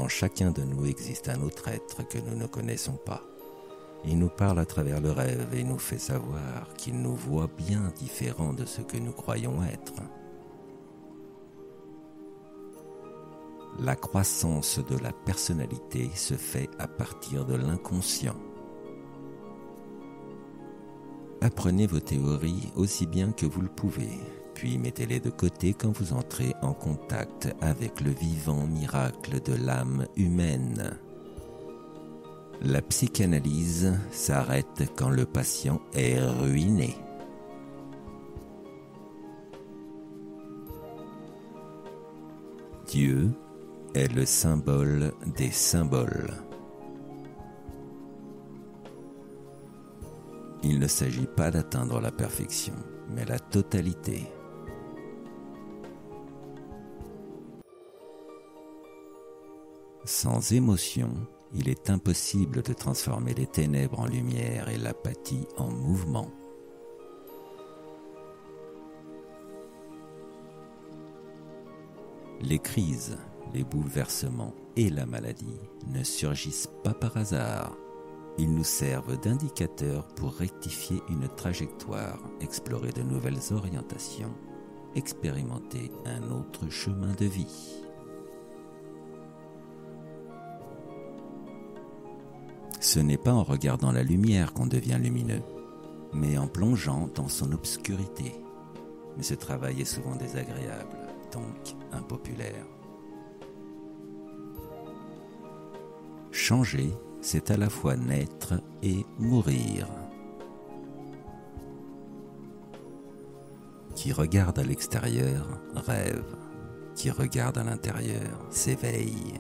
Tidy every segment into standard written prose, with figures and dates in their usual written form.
qu'en chacun de nous existe un autre être que nous ne connaissons pas. Il nous parle à travers le rêve et nous fait savoir qu'il nous voit bien différents de ce que nous croyons être. La croissance de la personnalité se fait à partir de l'inconscient. Apprenez vos théories aussi bien que vous le pouvez, puis mettez-les de côté quand vous entrez en contact avec le vivant miracle de l'âme humaine. La psychanalyse s'arrête quand le patient est ruiné. Dieu est le symbole des symboles. Il ne s'agit pas d'atteindre la perfection, mais la totalité. Sans émotion, il est impossible de transformer les ténèbres en lumière et l'apathie en mouvement. Les crises, les bouleversements et la maladie ne surgissent pas par hasard. Ils nous servent d'indicateurs pour rectifier une trajectoire, explorer de nouvelles orientations, expérimenter un autre chemin de vie. Ce n'est pas en regardant la lumière qu'on devient lumineux, mais en plongeant dans son obscurité. Mais ce travail est souvent désagréable, donc impopulaire. Changer, c'est à la fois naître et mourir. Qui regarde à l'extérieur rêve, qui regarde à l'intérieur s'éveille.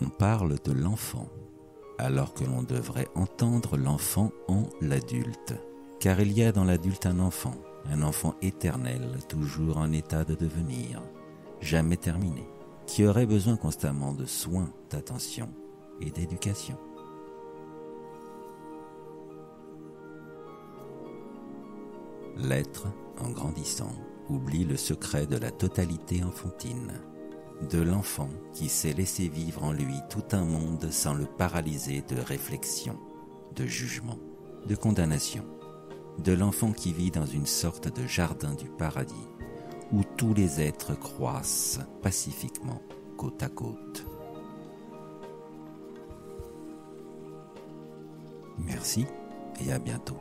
On parle de l'enfant, alors que l'on devrait entendre l'enfant en l'adulte. Car il y a dans l'adulte un enfant éternel, toujours en état de devenir, jamais terminé, qui aurait besoin constamment de soins, d'attention et d'éducation. L'être, en grandissant, oublie le secret de la totalité enfantine, de l'enfant qui sait laisser vivre en lui tout un monde sans le paralyser de réflexion, de jugement, de condamnation, de l'enfant qui vit dans une sorte de jardin du paradis où tous les êtres croissent pacifiquement côte à côte. Merci et à bientôt.